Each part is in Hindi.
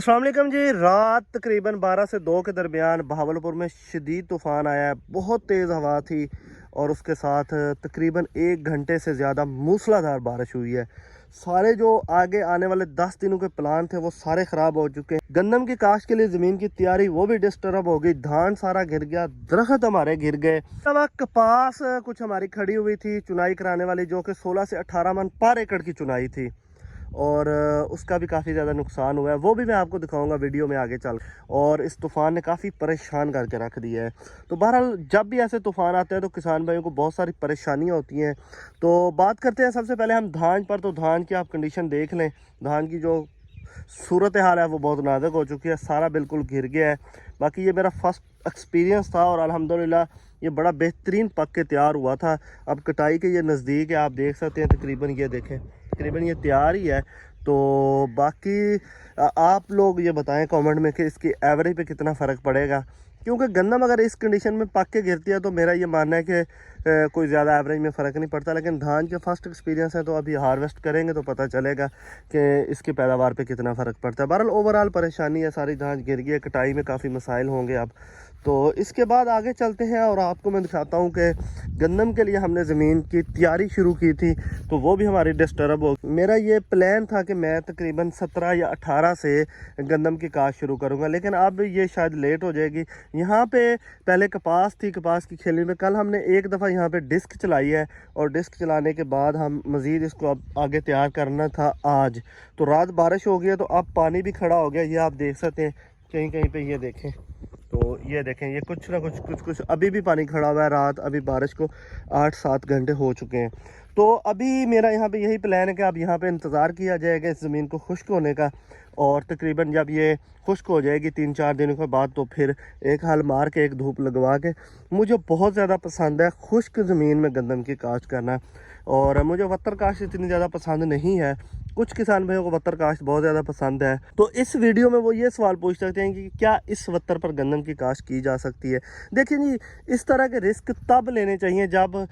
अस्सलाम वालेकुम जी। रात तकरीबन 12 से 2 के दरमियान बहावलपुर में शदीद तूफ़ान आया है। बहुत तेज़ हवा थी और उसके साथ तकरीबन 1 घंटे से ज़्यादा मूसलाधार बारिश हुई है। सारे जो आगे आने वाले 10 दिनों के प्लान थे वो सारे ख़राब हो चुके हैं। गंदम की काश्त के लिए ज़मीन की तैयारी वो भी डिस्टर्ब हो गई। धान सारा गिर गया, दरख्त हमारे गिर गए। तब कपास कुछ हमारी खड़ी हुई थी चुनाई कराने वाली, जो कि 16 से 18 मन पर एकड़ की चुनाई थी और उसका भी काफ़ी ज़्यादा नुकसान हुआ है। वो भी मैं आपको दिखाऊंगा वीडियो में आगे चल। और इस तूफ़ान ने काफ़ी परेशान करके रख दिया है। तो बहरहाल जब भी ऐसे तूफ़ान आते हैं तो किसान भाइयों को बहुत सारी परेशानियां होती हैं। तो बात करते हैं सबसे पहले हम धान पर। तो धान की आप कंडीशन देख लें। धान की जो सूरत हाल है वो बहुत नाजुक हो चुकी है, सारा बिल्कुल गिर गया है। बाकी ये मेरा फर्स्ट एक्सपीरियंस था और अल्हम्दुलिल्लाह ये बड़ा बेहतरीन पक के तैयार हुआ था। अब कटाई के ये नज़दीक है, आप देख सकते हैं। तकरीबन ये देखें, तकरीबन ये तैयार ही है। तो बाकी आप लोग ये बताएं कमेंट में कि इसकी एवरेज पे कितना फ़र्क पड़ेगा, क्योंकि गंदम अगर इस कंडीशन में पक के गिरती है तो मेरा ये मानना है कि कोई ज़्यादा एवरेज में फ़र्क नहीं पड़ता। लेकिन धान के फर्स्ट एक्सपीरियंस है तो अभी हार्वेस्ट करेंगे तो पता चलेगा कि इसकी पैदावार पे कितना फ़र्क पड़ता है। बहरहाल ओवरऑल परेशानी है, सारी धान गिर गई है, कटाई में काफ़ी मसाइल होंगे अब। तो इसके बाद आगे चलते हैं और आपको मैं दिखाता हूँ कि गंदम के लिए हमने ज़मीन की तैयारी शुरू की थी तो वो भी हमारी डिस्टर्ब हो। मेरा ये प्लान था कि मैं तकरीबन 17 या 18 से गंदम की काश्त शुरू करूँगा, लेकिन अब ये शायद लेट हो जाएगी। यहाँ पे पहले कपास थी, कपास की खेली में कल हमने एक दफ़ा यहाँ पे डिस्क चलाई है और डिस्क चलाने के बाद हम मज़ीद इसको अब आगे तैयार करना था आज। तो रात बारिश हो गई है तो अब पानी भी खड़ा हो गया, ये आप देख सकते हैं कहीं कहीं पे। ये देखें, तो ये देखें, ये कुछ ना कुछ अभी भी पानी खड़ा हुआ है। रात अभी बारिश को 8-7 घंटे हो चुके हैं। तो अभी मेरा यहाँ पे यही प्लान है कि अब यहाँ पे इंतज़ार किया जाएगा इस ज़मीन को खुश्क होने का। और तकरीबन जब ये खुश्क हो जाएगी 3-4 दिनों के बाद तो फिर एक हल मार के एक धूप लगवा के। मुझे बहुत ज़्यादा पसंद है खुश्क ज़मीन में गंदम की काश्त करना, और मुझे वत्तर काश्त इतनी ज़्यादा पसंद नहीं है। कुछ किसान भाइयों को वत्तर काश्त बहुत ज़्यादा पसंद है। तो इस वीडियो में वो ये सवाल पूछ सकते हैं कि क्या इस वत्तर पर गंदम की काश्त की जा सकती है। देखिए जी, इस तरह के रिस्क तब लेने चाहिए जब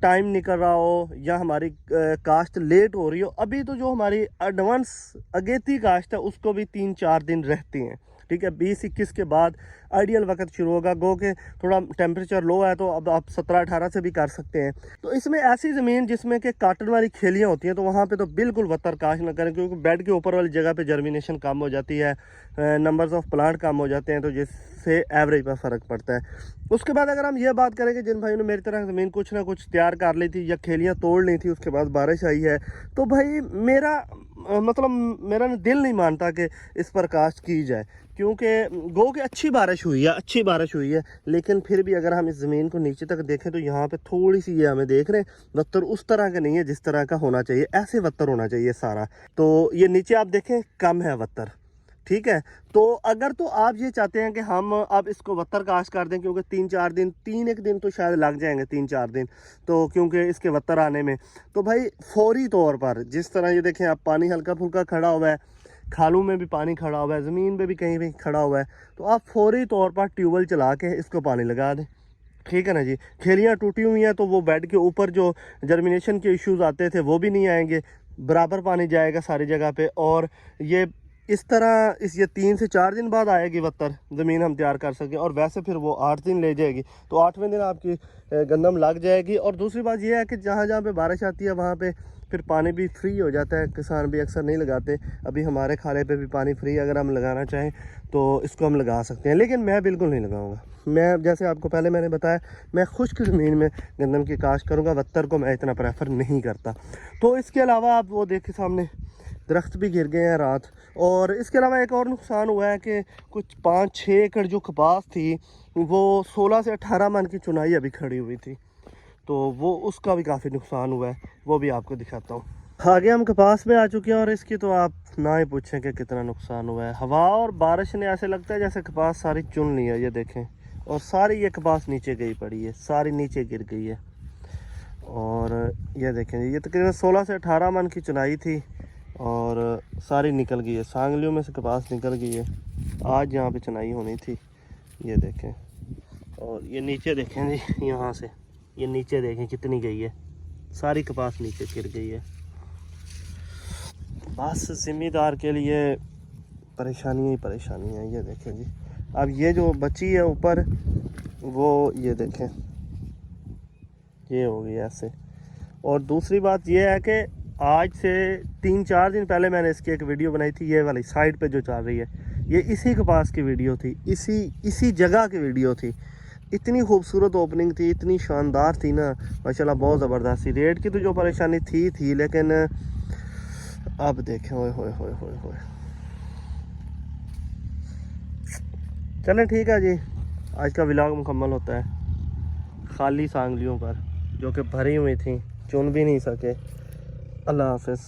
टाइम निकल रहा हो या हमारी काश्त लेट हो रही हो। अभी तो जो हमारी एडवांस अगेती काश्त है उसको भी 3-4 दिन रहती हैं, ठीक है। 20-21 के बाद आइडियल वक्त शुरू होगा। गो के थोड़ा टेम्परेचर लो है तो अब आप 17-18 से भी कर सकते हैं। तो इसमें ऐसी ज़मीन जिसमें कि काटन वाली खेलियाँ होती हैं तो वहाँ पे तो बिल्कुल वत्तर काश्त ना करें, क्योंकि बेड के ऊपर वाली जगह पे जर्मिनेशन कम हो जाती है, नंबर्स ऑफ प्लांट कम हो जाते हैं, तो जिससे एवरेज पर फ़र्क पड़ता है। उसके बाद अगर हम ये बात करें कि जिन भाइयों ने मेरी तरह ज़मीन कुछ ना कुछ तैयार कर ली थी या खेलियाँ तोड़ ली थी, उसके बाद बारिश आई है, तो भाई मेरा मतलब मेरा दिल नहीं मानता कि इस पर काश्त की जाए, क्योंकि गो कि अच्छी बारिश हुई है। लेकिन फिर भी अगर हम इस ज़मीन को नीचे तक देखें तो यहाँ पे थोड़ी सी ये हमें देख रहे हैं वत्तर उस तरह का नहीं है जिस तरह का होना चाहिए। ऐसे वत्तर होना चाहिए सारा। तो ये नीचे आप देखें कम है वत्तर, ठीक है। तो अगर तो आप ये चाहते हैं कि हम अब इसको वत्तर काश्त कर दें, क्योंकि 3-4 दिन, 3 एक दिन तो शायद लग जाएंगे, 3-4 दिन तो, क्योंकि इसके वत्तर आने में। तो भाई फौरी तौर पर जिस तरह ये देखें, अब पानी हल्का फुल्का खड़ा हुआ है, खालों में भी पानी खड़ा हुआ है, ज़मीन पे भी कहीं भी खड़ा हुआ है, तो आप फौरी तौर पर ट्यूबवेल चला के इसको पानी लगा दें, ठीक है ना जी। खेलियाँ टूटी हुई हैं तो वो बेड के ऊपर जो जर्मिनेशन के इश्यूज आते थे वो भी नहीं आएंगे, बराबर पानी जाएगा सारी जगह पे। और ये इस तरह ये 3 से 4 दिन बाद आएगी वत्तर, ज़मीन हम तैयार कर सकें। और वैसे फिर वो 8 दिन ले जाएगी, तो 8वें दिन आपकी गंदम लग जाएगी। और दूसरी बात यह है कि जहाँ जहाँ पे बारिश आती है वहाँ पे फिर पानी भी फ्री हो जाता है। किसान भी अक्सर नहीं लगाते। अभी हमारे खाले पे भी पानी फ्री, अगर हम लगाना चाहें तो इसको हम लगा सकते हैं, लेकिन मैं बिल्कुल नहीं लगाऊंगा। मैं जैसे आपको पहले मैंने बताया, मैं खुश्क ज़मीन में गंदम की काश्त करूँगा। वत्तर को मैं इतना प्रेफर नहीं करता। तो इसके अलावा आप वो देखें सामने दरख्त भी गिर गए हैं रात। और इसके अलावा एक और नुकसान हुआ है कि कुछ 5-6 एकड़ जो कपास थी वो 16 से 18 मन की चुनाई अभी खड़ी हुई थी, तो वो उसका भी काफ़ी नुकसान हुआ है, वो भी आपको दिखाता हूँ। आगे हम कपास में आ चुके हैं और इसकी तो आप ना ही पूछें कि कितना नुकसान हुआ है। हवा और बारिश ने ऐसे लगता है जैसे कपास सारी चुन ली है, ये देखें। और सारी ये कपास नीचे गई पड़ी है, सारी नीचे गिर गई है। और ये देखें, ये तकरीबन 16 से 18 मन की चुनाई थी और सारी निकल गई है, सांगलियों में से कपास निकल गई है। आज यहाँ पे चुनाई होनी थी, ये देखें। और ये नीचे देखें जी, यहाँ से ये नीचे देखें कितनी गई है, सारी कपास नीचे गिर गई है। बस ज़िम्मेदार के लिए परेशानियाँ ही परेशानी है। ये देखें जी, अब ये जो बची है ऊपर वो ये देखें ये हो गई ऐसे। और दूसरी बात ये है कि आज से 3-4 दिन पहले मैंने इसकी एक वीडियो बनाई थी, ये वाली साइड पे जो चल रही है, ये इसी कपास की वीडियो थी, इसी जगह की वीडियो थी। इतनी खूबसूरत ओपनिंग थी, इतनी शानदार थी ना माशाल्लाह, बहुत ज़बरदस्त थी। रेट की तो जो परेशानी थी लेकिन अब देखें, ओए होए होए होए होए। चलें ठीक है जी, आज का व्लॉग मुकम्मल होता है खाली सांगलियों पर जो कि भरी हुई थी, चुन भी नहीं सके। अल्लाह हाफ़िज़।